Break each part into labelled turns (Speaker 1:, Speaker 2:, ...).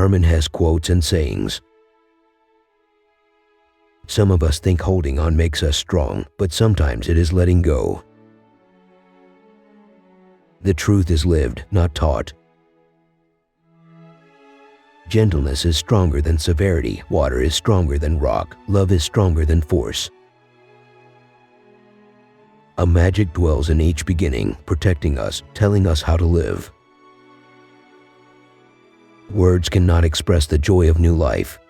Speaker 1: Hermann Hesse Quotes and Sayings. Some of us think holding on makes us strong, but sometimes it is letting go. The truth is lived, not taught. Gentleness is stronger than severity, water is stronger than rock, love is stronger than force. A magic dwells in each beginning, protecting us, telling us how to live. Words cannot express the joy of new life.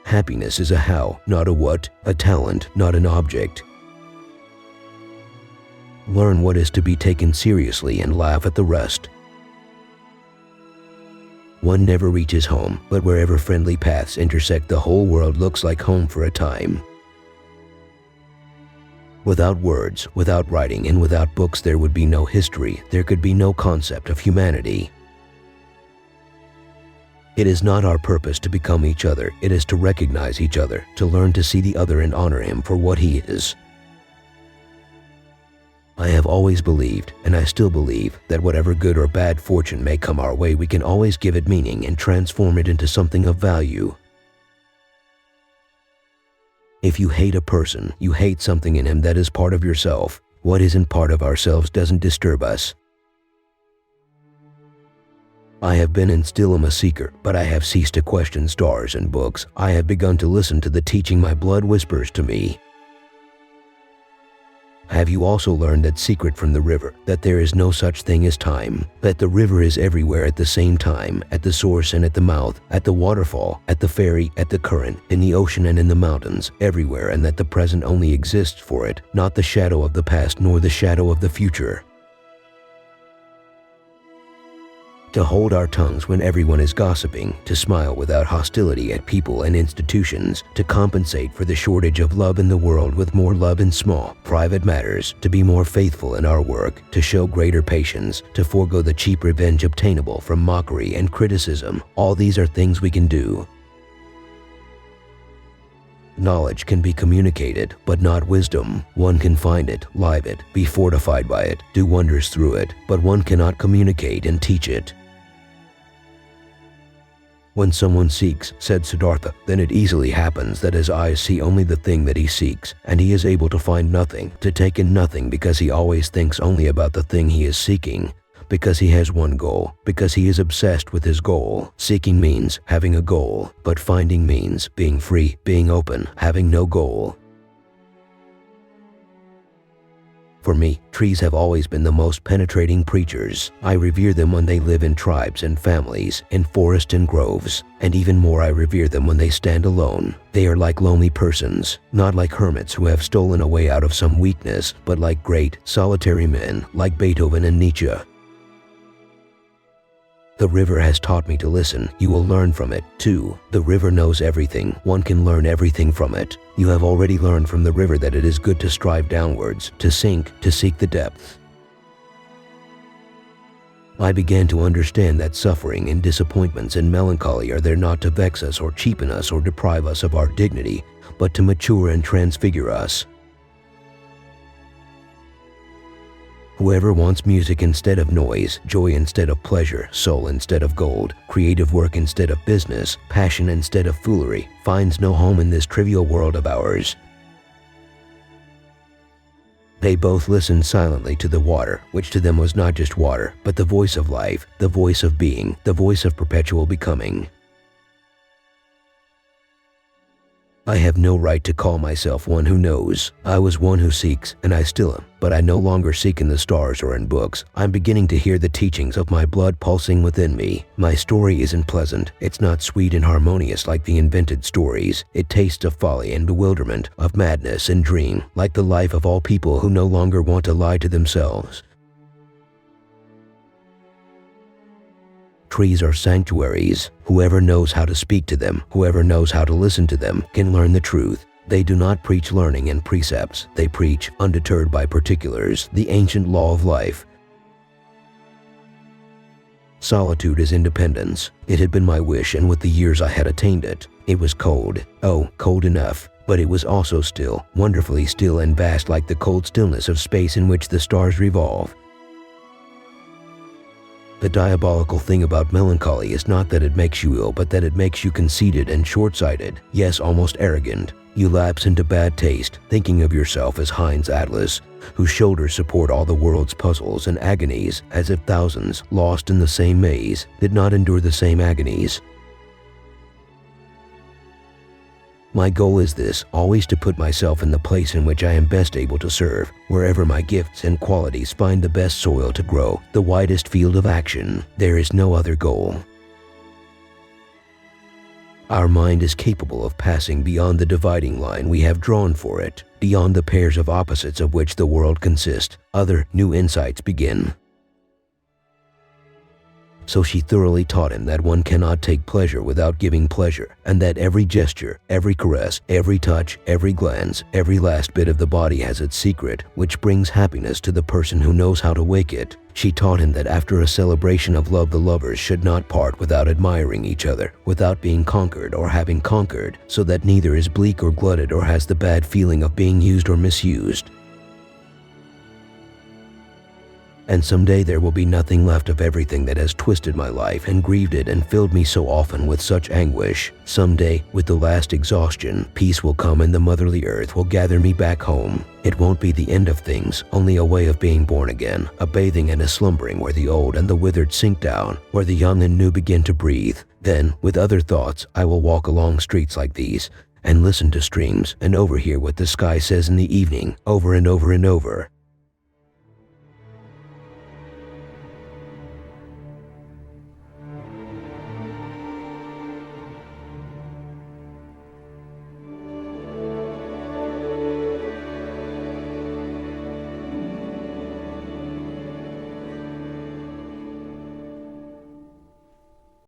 Speaker 1: Happiness is a how, not a what, a talent, not an object. Learn what is to be taken seriously and laugh at the rest. One never reaches home, but wherever friendly paths intersect, the whole world looks like home for a time. Without words, without writing, and without books, there would be no history, there could be no concept of humanity. It is not our purpose to become each other, it is to recognize each other, to learn to see the other and honor him for what he is. I have always believed, and I still believe, that whatever good or bad fortune may come our way, we can always give it meaning and transform it into something of value. If you hate a person, you hate something in him that is part of yourself. What isn't part of ourselves doesn't disturb us. I have been and still am a seeker, but I have ceased to question stars and books. I have begun to listen to the teaching my blood whispers to me. Have you also learned that secret from the river, that there is no such thing as time, that the river is everywhere at the same time, at the source and at the mouth, at the waterfall, at the ferry, at the current, in the ocean and in the mountains, everywhere, and that the present only exists for it, not the shadow of the past nor the shadow of the future? To hold our tongues when everyone is gossiping, to smile without hostility at people and institutions, to compensate for the shortage of love in the world with more love in small, private matters, to be more faithful in our work, to show greater patience, to forego the cheap revenge obtainable from mockery and criticism. All these are things we can do. Knowledge can be communicated, but not wisdom. One can find it, live it, be fortified by it, do wonders through it, but one cannot communicate and teach it. When someone seeks, said Siddhartha, then it easily happens that his eyes see only the thing that he seeks, and he is able to find nothing, to take in nothing, because he always thinks only about the thing he is seeking, because he has one goal, because he is obsessed with his goal. Seeking means having a goal, but finding means being free, being open, having no goal. For me, trees have always been the most penetrating preachers. I revere them when they live in tribes and families, in forests and groves, and even more I revere them when they stand alone. They are like lonely persons, not like hermits who have stolen a way out of some weakness, but like great, solitary men, like Beethoven and Nietzsche. The river has taught me to listen. You will learn from it, too. The river knows everything. One can learn everything from it. You have already learned from the river that it is good to strive downwards, to sink, to seek the depths. I began to understand that suffering and disappointments and melancholy are there not to vex us or cheapen us or deprive us of our dignity, but to mature and transfigure us. Whoever wants music instead of noise, joy instead of pleasure, soul instead of gold, creative work instead of business, passion instead of foolery, finds no home in this trivial world of ours. They both listened silently to the water, which to them was not just water, but the voice of life, the voice of being, the voice of perpetual becoming. I have no right to call myself one who knows. I was one who seeks, and I still am, but I no longer seek in the stars or in books. I'm beginning to hear the teachings of my blood pulsing within me. My story isn't pleasant. It's not sweet and harmonious like the invented stories. It tastes of folly and bewilderment, of madness and dream, like the life of all people who no longer want to lie to themselves. Trees are sanctuaries. Whoever knows how to speak to them, whoever knows how to listen to them, can learn the truth. They do not preach learning and precepts. They preach, undeterred by particulars, the ancient law of life. Solitude is independence. It had been my wish, and with the years I had attained it. It was cold. Oh, cold enough. But it was also still, wonderfully still and vast, like the cold stillness of space in which the stars revolve. The diabolical thing about melancholy is not that it makes you ill, but that it makes you conceited and short-sighted, yes, almost arrogant. You lapse into bad taste, thinking of yourself as Heinz Atlas, whose shoulders support all the world's puzzles and agonies, as if thousands, lost in the same maze, did not endure the same agonies. My goal is this, always to put myself in the place in which I am best able to serve, wherever my gifts and qualities find the best soil to grow, the widest field of action. There is no other goal. Our mind is capable of passing beyond the dividing line we have drawn for it, beyond the pairs of opposites of which the world consists. Other, new insights begin. So she thoroughly taught him that one cannot take pleasure without giving pleasure, and that every gesture, every caress, every touch, every glance, every last bit of the body has its secret, which brings happiness to the person who knows how to wake it. She taught him that after a celebration of love, the lovers should not part without admiring each other, without being conquered or having conquered, so that neither is bleak or glutted or has the bad feeling of being used or misused. And someday there will be nothing left of everything that has twisted my life and grieved it and filled me so often with such anguish. Someday, with the last exhaustion, peace will come and the motherly earth will gather me back home. It won't be the end of things, only a way of being born again, a bathing and a slumbering where the old and the withered sink down, where the young and new begin to breathe. Then, with other thoughts, I will walk along streets like these, and listen to streams, and overhear what the sky says in the evening, over and over and over.